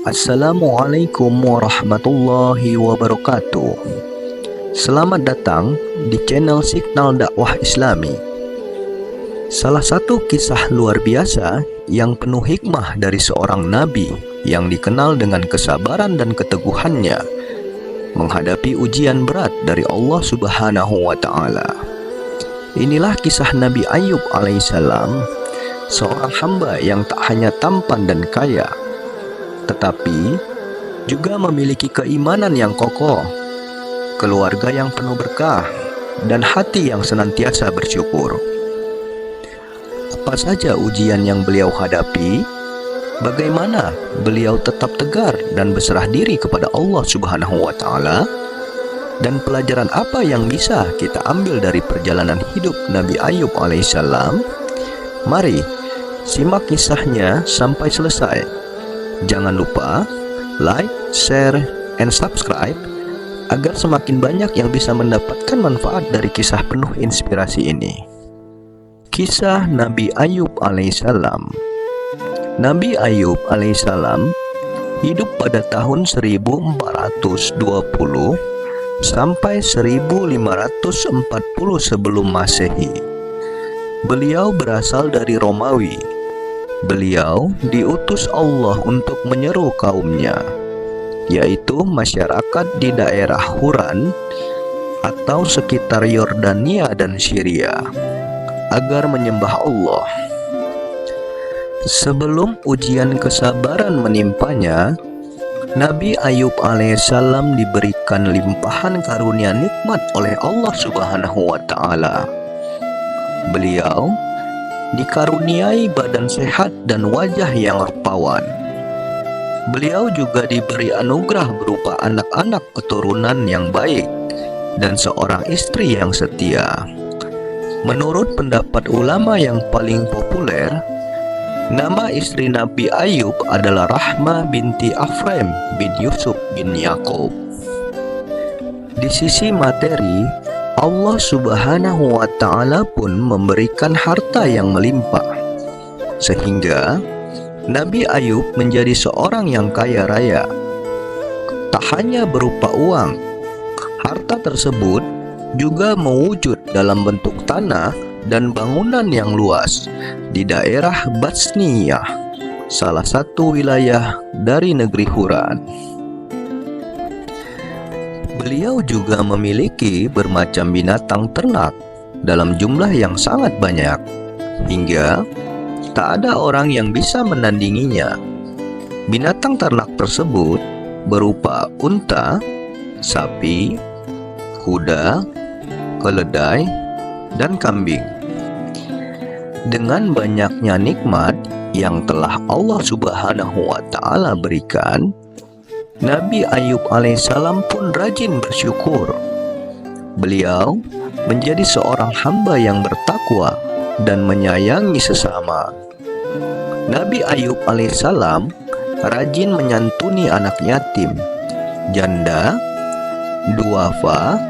Assalamualaikum warahmatullahi wabarakatuh. Selamat datang di channel Signal Dakwah Islami. Salah satu kisah luar biasa yang penuh hikmah dari seorang nabi yang dikenal dengan kesabaran dan keteguhannya menghadapi ujian berat dari Allah Subhanahu wa Ta'ala. Inilah kisah Nabi Ayub alaihissalam, seorang hamba yang tak hanya tampan dan kaya, tetapi juga memiliki keimanan yang kokoh, keluarga yang penuh berkah, dan hati yang senantiasa bersyukur. Apa saja ujian yang beliau hadapi, bagaimana beliau tetap tegar dan berserah diri kepada Allah Subhanahu wa Ta'ala, dan pelajaran apa yang bisa kita ambil dari perjalanan hidup Nabi Ayub alaihissalam? Mari simak kisahnya sampai selesai. Jangan lupa like, share, and subscribe agar semakin banyak yang bisa mendapatkan manfaat dari kisah penuh inspirasi ini. Kisah Nabi Ayub alaihissalam. Nabi Ayub alaihissalam hidup pada tahun 1420 sampai 1540 sebelum Masehi. Beliau berasal dari Romawi. Beliau diutus Allah untuk menyeru kaumnya, yaitu masyarakat di daerah Huran atau sekitar Yordania dan Syria, agar menyembah Allah. Sebelum ujian kesabaran menimpanya, Nabi Ayub alaihissalam diberikan limpahan karunia nikmat oleh Allah Subhanahu wa Ta'ala. Beliau dikaruniai badan sehat dan wajah yang rupawan. Beliau juga diberi anugerah berupa anak-anak keturunan yang baik dan seorang istri yang setia. Menurut pendapat ulama yang paling populer, nama istri Nabi Ayub adalah Rahmah binti Afrem bin Yusuf bin Yakub. Di sisi materi, Allah Subhanahu wa Ta'ala pun memberikan harta yang melimpah, sehingga Nabi Ayub menjadi seorang yang kaya raya. Tak hanya berupa uang, harta tersebut juga mewujud dalam bentuk tanah dan bangunan yang luas di daerah Batsniyah, salah satu wilayah dari negeri Huran. Beliau juga memiliki bermacam binatang ternak dalam jumlah yang sangat banyak, hingga tak ada orang yang bisa menandinginya. Binatang ternak tersebut berupa unta, sapi, kuda, keledai, dan kambing. Dengan banyaknya nikmat yang telah Allah Subhanahu wa Ta'ala berikan, Nabi Ayub alaihissalam pun rajin bersyukur. Beliau menjadi seorang hamba yang bertakwa dan menyayangi sesama. Nabi Ayub alaihissalam rajin menyantuni anak yatim, janda, duafa,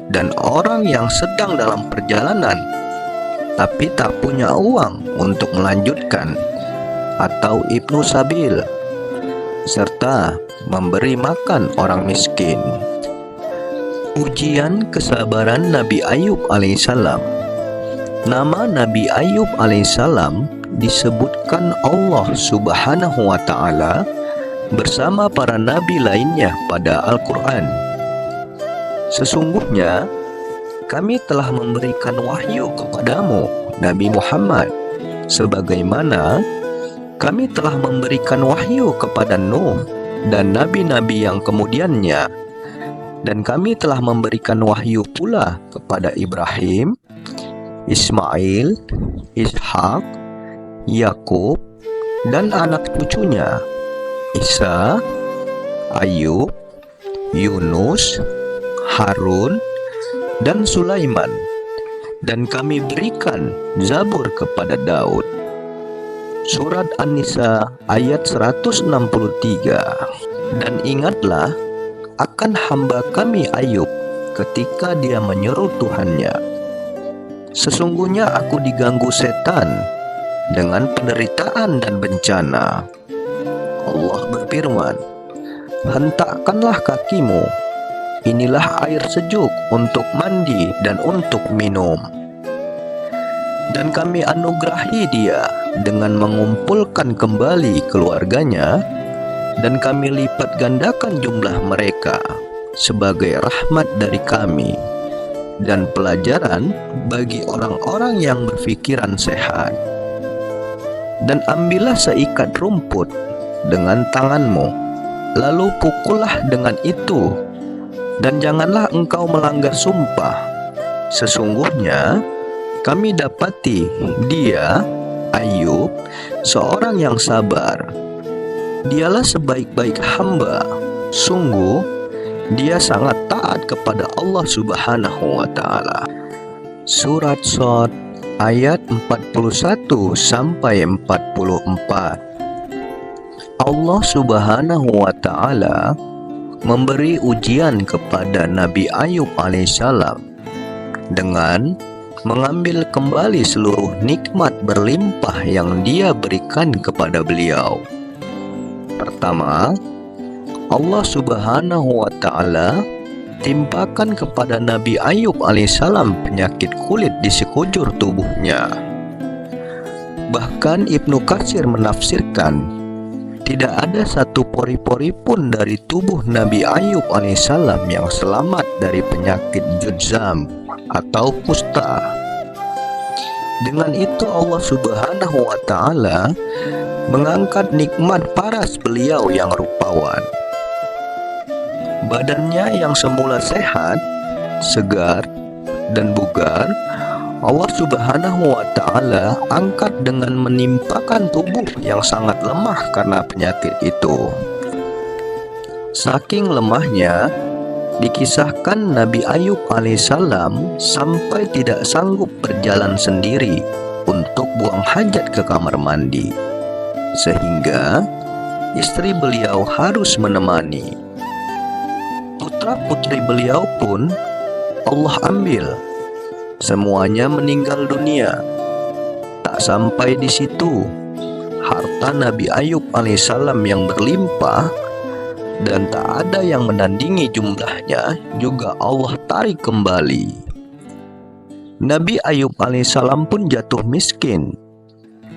dan orang yang sedang dalam perjalanan tapi tak punya uang untuk melanjutkan, atau ibnu sabil, serta memberi makan orang miskin. Ujian kesabaran Nabi Ayub alaihissalam. Nama Nabi Ayub alaihissalam disebutkan Allah Subhanahu wa Ta'ala bersama para nabi lainnya pada Al-Quran. Sesungguhnya kami telah memberikan wahyu kepadamu, Nabi Muhammad, sebagaimana kami telah memberikan wahyu kepada Nuh dan nabi-nabi yang kemudiannya, dan kami telah memberikan wahyu pula kepada Ibrahim, Ismail, Ishak, Yakub, dan anak cucunya, Isa, Ayub, Yunus, Harun, dan Sulaiman, dan kami berikan Zabur kepada Daud. Surat An-Nisa ayat 163. Dan ingatlah akan hamba kami Ayub ketika dia menyeru Tuhannya, sesungguhnya aku diganggu setan dengan penderitaan dan bencana. Allah berfirman, berfirman, "Hentakkanlah kakimu, inilah air sejuk untuk mandi dan untuk minum." Dan kami anugerahi dia dengan mengumpulkan kembali keluarganya, dan kami lipat gandakan jumlah mereka sebagai rahmat dari kami dan pelajaran bagi orang-orang yang berfikiran sehat. Dan ambillah seikat rumput dengan tanganmu, lalu pukullah dengan itu, dan janganlah engkau melanggar sumpah. Sesungguhnya kami dapati dia, Ayub, seorang yang sabar. Dialah sebaik-baik hamba. Sungguh, dia sangat taat kepada Allah Subhanahu wa Ta'ala. Surat Shad ayat 41 sampai 44. Allah Subhanahu wa Ta'ala memberi ujian kepada Nabi Ayub alaihissalam dengan mengambil kembali seluruh nikmat berlimpah yang dia berikan kepada beliau. Pertama, Allah Subhanahu wa Ta'ala timpakan kepada Nabi Ayub alaihissalam penyakit kulit di sekujur tubuhnya. Bahkan Ibnu Katsir menafsirkan, tidak ada satu pori-pori pun dari tubuh Nabi Ayub alaihissalam yang selamat dari penyakit judzam atau kusta. Dengan itu Allah Subhanahu wa Ta'ala mengangkat nikmat paras beliau yang rupawan. Badannya yang semula sehat, segar, dan bugar, Allah Subhanahu wa Ta'ala angkat dengan menimpakan tubuh yang sangat lemah karena penyakit itu. Saking lemahnya, dikisahkan Nabi Ayub alaihissalam sampai tidak sanggup berjalan sendiri untuk buang hajat ke kamar mandi, sehingga istri beliau harus menemani. Putra-putri beliau pun Allah ambil. Semuanya meninggal dunia. Tak sampai di situ, harta Nabi Ayub alaihissalam yang berlimpah dan tak ada yang menandingi jumlahnya juga Allah tarik kembali. Nabi Ayub alaihissalam pun jatuh miskin.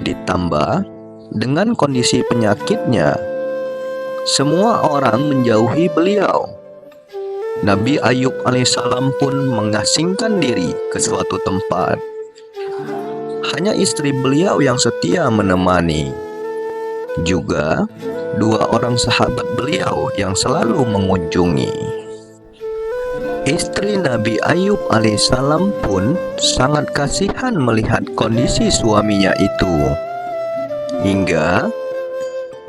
Ditambah dengan kondisi penyakitnya, semua orang menjauhi beliau. Nabi Ayub alaihissalam pun mengasingkan diri ke suatu tempat. Hanya istri beliau yang setia menemani. Juga dua orang sahabat beliau yang selalu mengunjungi. Istri Nabi Ayub alaihissalam pun sangat kasihan melihat kondisi suaminya itu. Hingga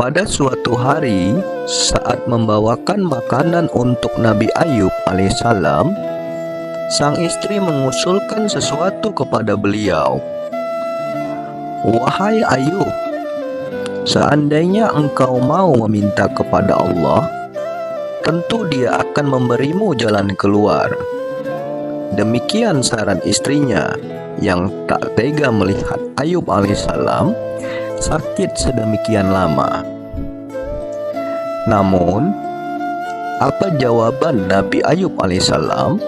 pada suatu hari, saat membawakan makanan untuk Nabi Ayub alaihissalam, sang istri mengusulkan sesuatu kepada beliau. "Wahai Ayub, seandainya engkau mau meminta kepada Allah, tentu Dia akan memberimu jalan keluar." Demikian saran istrinya yang tak tega melihat Ayub alaihissalam sakit sedemikian lama. Namun, apa jawaban Nabi Ayub alaihissalam?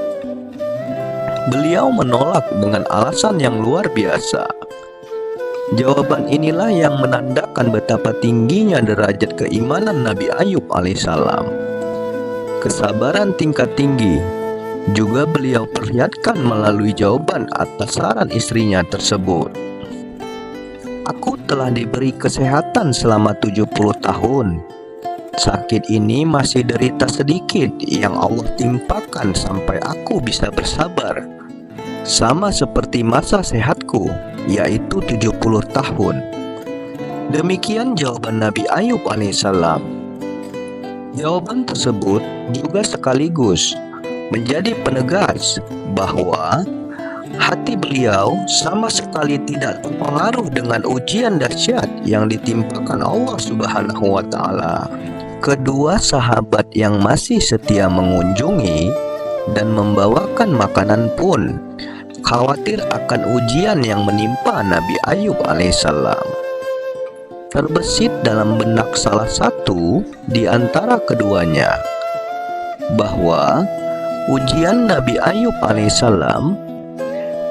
Beliau menolak dengan alasan yang luar biasa. Jawaban inilah yang menandakan betapa tingginya derajat keimanan Nabi Ayub alaihissalam. Kesabaran tingkat tinggi juga beliau perlihatkan melalui jawaban atas saran istrinya tersebut. "Aku telah diberi kesehatan selama 70 tahun. Sakit ini masih derita sedikit yang Allah timpakan sampai aku bisa bersabar. Sama seperti masa sehatku, yaitu 70 tahun. Demikian jawaban Nabi Ayub alaihissalam. Jawaban tersebut juga sekaligus menjadi penegas bahwa hati beliau sama sekali tidak terpengaruh dengan ujian dahsyat yang ditimpakan Allah Subhanahu wa Ta'ala. Kedua sahabat yang masih setia mengunjungi dan membawakan makanan pun khawatir akan ujian yang menimpa Nabi Ayub alaihissalam. terbesit dalam benak salah satu di antara keduanya bahwa ujian Nabi Ayub alaihissalam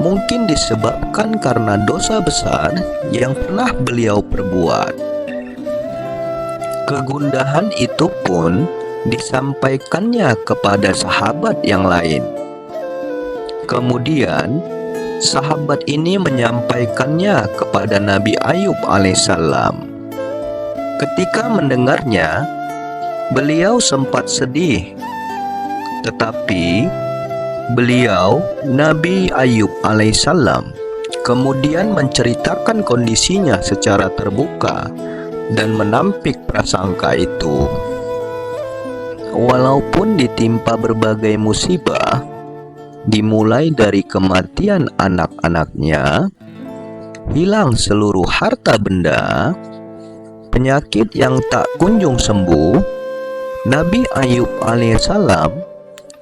mungkin disebabkan karena dosa besar yang pernah beliau perbuat. Kegundahan itu pun disampaikannya kepada sahabat yang lain. Kemudian sahabat ini menyampaikannya kepada Nabi Ayub alaihissalam. Ketika mendengarnya, beliau sempat sedih. Tetapi beliau, Nabi Ayub alaihissalam, kemudian menceritakan kondisinya secara terbuka dan menampik prasangka itu. Walaupun ditimpa berbagai musibah, dimulai dari kematian anak-anaknya, hilang seluruh harta benda, penyakit yang tak kunjung sembuh, Nabi Ayub alaihissalam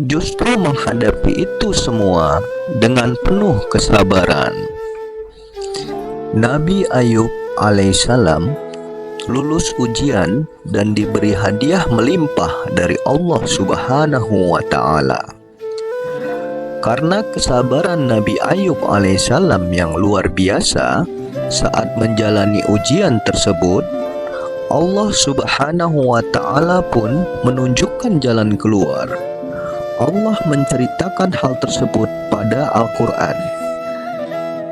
justru menghadapi itu semua dengan penuh kesabaran. Nabi Ayub alaihissalam lulus ujian dan diberi hadiah melimpah dari Allah Subhanahu wa Ta'ala. Karena kesabaran Nabi Ayub alaihissalam yang luar biasa saat menjalani ujian tersebut, Allah Subhanahu wa Ta'ala pun menunjukkan jalan keluar. Allah menceritakan hal tersebut pada Al-Quran.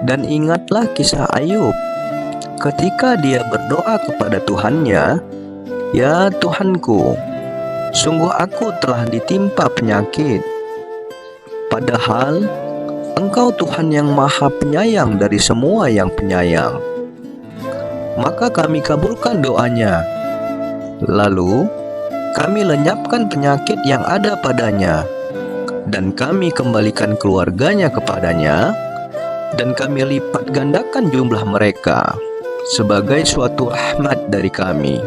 Dan ingatlah kisah Ayub ketika dia berdoa kepada Tuhannya, "Ya Tuhanku, sungguh aku telah ditimpa penyakit. Padahal Engkau Tuhan yang Maha Penyayang dari semua yang penyayang." Maka kami kabulkan doanya. Lalu kami lenyapkan penyakit yang ada padanya, dan kami kembalikan keluarganya kepadanya, dan kami lipat gandakan jumlah mereka sebagai suatu rahmat dari kami,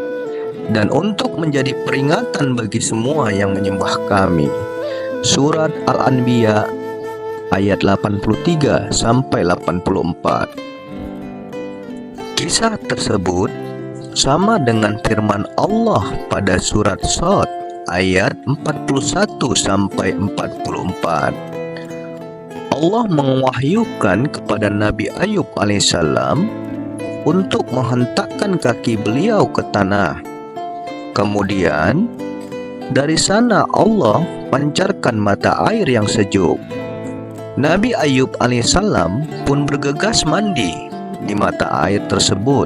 dan untuk menjadi peringatan bagi semua yang menyembah kami. Surat Al-Anbiya ayat 83 sampai 84. Kisah tersebut sama dengan firman Allah pada surat Shad ayat 41 sampai 44. Allah mewahyukan kepada Nabi Ayub alaihissalam untuk menghentakkan kaki beliau ke tanah. Kemudian dari sana Allah pancarkan mata air yang sejuk. Nabi Ayub alaihissalam pun bergegas mandi di mata air tersebut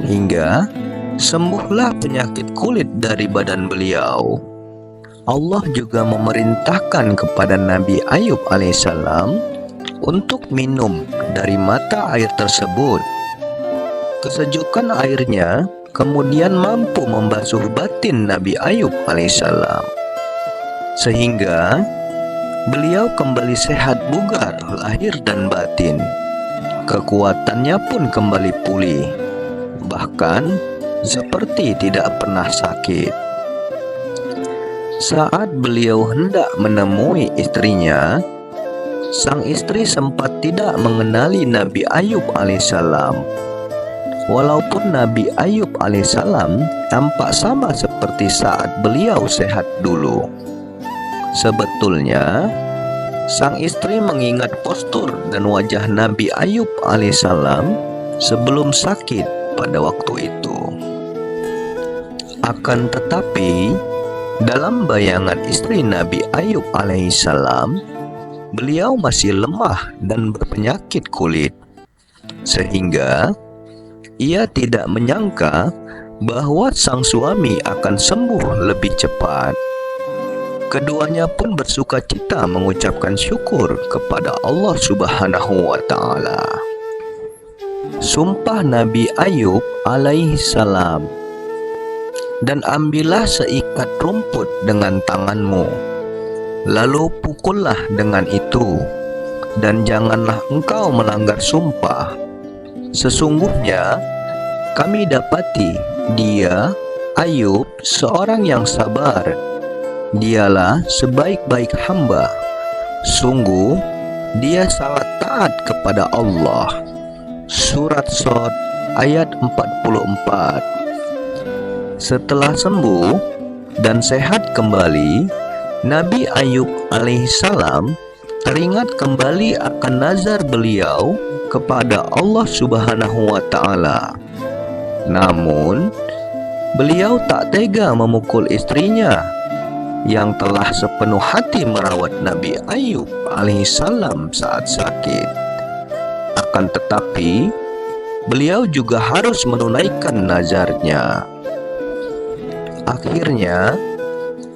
hingga sembuhlah penyakit kulit dari badan beliau. Allah juga memerintahkan kepada Nabi Ayub alaihissalam untuk minum dari mata air tersebut. Kesejukan airnya kemudian mampu membasuh batin Nabi Ayub alaihissalam, sehingga beliau kembali sehat bugar lahir dan batin. Kekuatannya pun kembali pulih, bahkan seperti tidak pernah sakit. Saat beliau hendak menemui istrinya, sang istri sempat tidak mengenali Nabi Ayub alaihissalam. Walaupun Nabi Ayub alaihissalam tampak sama seperti saat beliau sehat dulu. Sebetulnya sang istri mengingat postur dan wajah Nabi Ayub alaihissalam sebelum sakit pada waktu itu. Akan tetapi, dalam bayangan istri Nabi Ayub alaihissalam, beliau masih lemah dan berpenyakit kulit, sehingga ia tidak menyangka bahwa sang suami akan sembuh lebih cepat. Keduanya pun bersuka cita mengucapkan syukur kepada Allah Subhanahu wa Ta'ala. Sumpah Nabi Ayub alaihi salam, "Dan ambillah seikat rumput dengan tanganmu, lalu pukullah dengan itu, dan janganlah engkau melanggar sumpah. Sesungguhnya kami dapati dia, Ayub, seorang yang sabar. Dialah sebaik-baik hamba. Sungguh dia sangat taat kepada Allah." Surat Shad ayat 44. Setelah sembuh dan sehat kembali, Nabi Ayub alaihissalam teringat kembali akan nazar beliau kepada Allah Subhanahu wa Ta'ala. Namun, beliau tak tega memukul istrinya yang telah sepenuh hati merawat Nabi Ayub alaihissalam saat sakit. Akan tetapi, beliau juga harus menunaikan nazarnya. Akhirnya,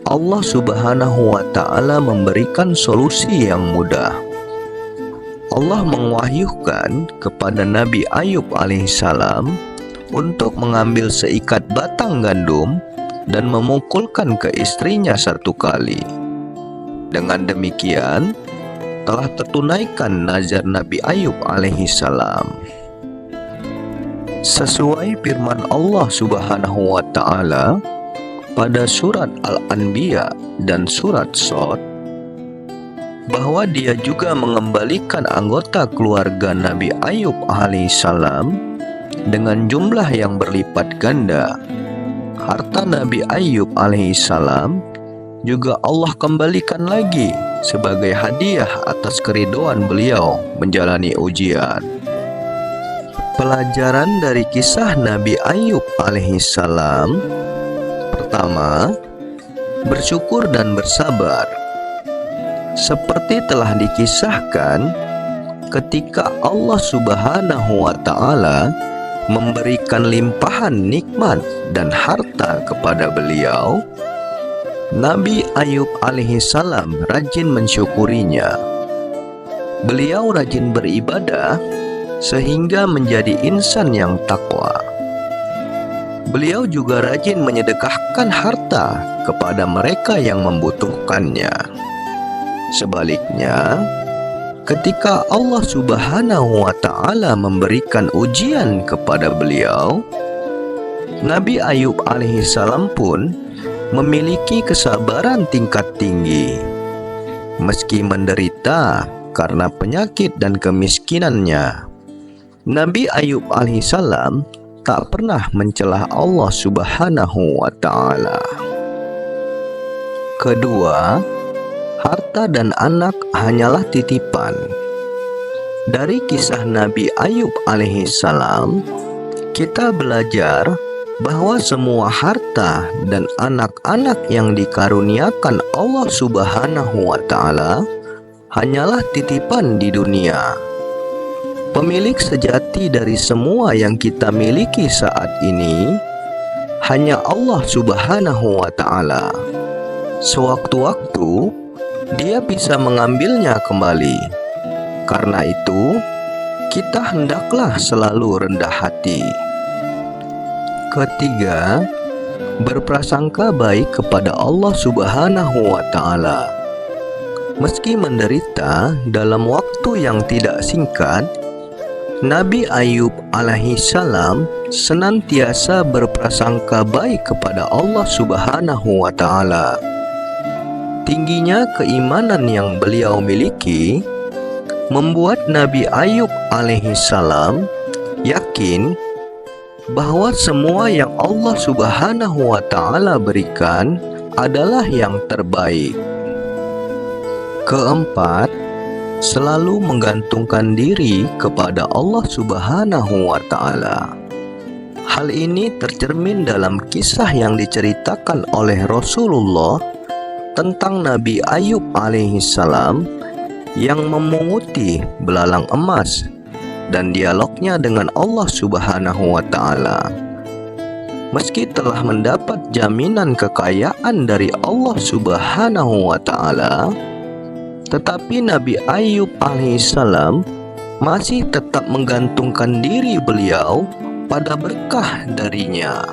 Allah Subhanahu wa Ta'ala memberikan solusi yang mudah. Allah mewahyukan kepada Nabi Ayub alaihissalam untuk mengambil seikat batang gandum dan memukulkan ke istrinya 1 kali. Dengan demikian, telah tertunaikan nazar Nabi Ayub alaihissalam. Sesuai firman Allah Subhanahu wa Ta'ala pada surat Al-Anbiya dan surat Shad, bahwa dia juga mengembalikan anggota keluarga Nabi Ayub alaihissalam dengan jumlah yang berlipat ganda. Harta Nabi Ayub alaihissalam juga Allah kembalikan lagi sebagai hadiah atas keridhaan beliau menjalani ujian. Pelajaran dari kisah Nabi Ayub alaihissalam: pertama, bersyukur dan bersabar. Seperti telah dikisahkan, ketika Allah Subhanahu wa Ta'ala memberikan limpahan nikmat dan harta kepada beliau, Nabi Ayub alaihissalam rajin mensyukurinya. Beliau rajin beribadah sehingga menjadi insan yang takwa. Beliau juga rajin menyedekahkan harta kepada mereka yang membutuhkannya. Sebaliknya, ketika Allah Subhanahu wa Ta'ala memberikan ujian kepada beliau, Nabi Ayub alaihissalam pun memiliki kesabaran tingkat tinggi. Meski menderita karena penyakit dan kemiskinannya, Nabi Ayub alaihissalam tak pernah mencela Allah Subhanahu wa Ta'ala. Kedua, harta dan anak hanyalah titipan. Dari kisah Nabi Ayub alaihissalam, kita belajar bahwa semua harta dan anak-anak yang dikaruniakan Allah Subhanahu wa Ta'ala hanyalah titipan di dunia. Pemilik sejati dari semua yang kita miliki saat ini hanya Allah Subhanahu wa Ta'ala. Sewaktu-waktu Dia bisa mengambilnya kembali. Karena itu, kita hendaklah selalu rendah hati. Ketiga, berprasangka baik kepada Allah Subhanahu wa Ta'ala. Meski menderita dalam waktu yang tidak singkat, Nabi Ayub alaihissalam senantiasa berprasangka baik kepada Allah Subhanahu wa Ta'ala. Tingginya keimanan yang beliau miliki membuat Nabi Ayub alaihissalam yakin bahwa semua yang Allah Subhanahu wa Ta'ala berikan adalah yang terbaik. Keempat, selalu menggantungkan diri kepada Allah Subhanahu wa Ta'ala. Hal ini tercermin dalam kisah yang diceritakan oleh Rasulullah tentang Nabi Ayub alaihissalam yang memunguti belalang emas dan dialognya dengan Allah Subhanahu wa Ta'ala. Meski telah mendapat jaminan kekayaan dari Allah Subhanahu wa Ta'ala, tetapi Nabi Ayub alaihissalam masih tetap menggantungkan diri beliau pada berkah darinya.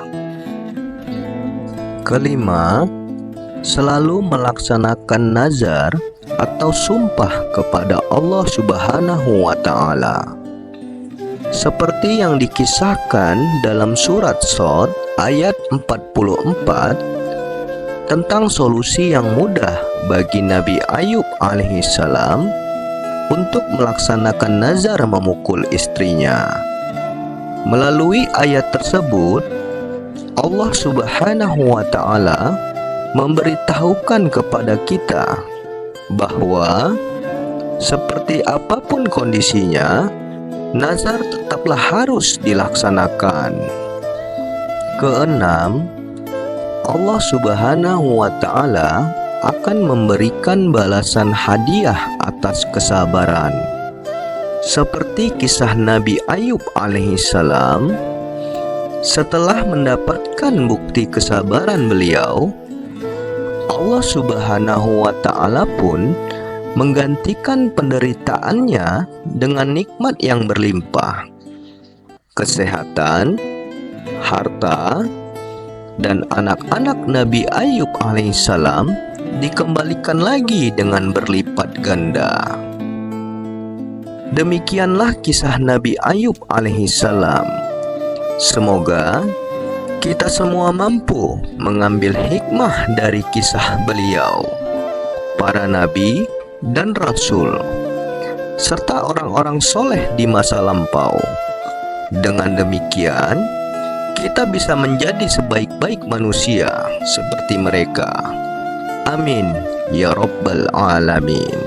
Kelima, selalu melaksanakan nazar atau sumpah kepada Allah Subhanahu wa Ta'ala. Seperti yang dikisahkan dalam surat Shad ayat 44 tentang solusi yang mudah bagi Nabi Ayub alaihissalam untuk melaksanakan nazar memukul istrinya. Melalui ayat tersebut, Allah Subhanahu wa Ta'ala memberitahukan kepada kita bahwa seperti apapun kondisinya, nazar tetaplah harus dilaksanakan. Keenam, Allah Subhanahu wa Ta'ala akan memberikan balasan hadiah atas kesabaran. Seperti kisah Nabi Ayub alaihissalam, setelah mendapatkan bukti kesabaran beliau, Allah Subhanahu wa Ta'ala pun menggantikan penderitaannya dengan nikmat yang berlimpah, kesehatan, harta, dan anak-anak Nabi Ayub alaihissalam dikembalikan lagi dengan berlipat ganda. Demikianlah kisah Nabi Ayub alaihissalam. Semoga kita semua mampu mengambil hikmah dari kisah beliau, para nabi dan rasul, serta orang-orang soleh di masa lampau. Dengan demikian, kita bisa menjadi sebaik-baik manusia seperti mereka. Amin ya Rabbal Alamin.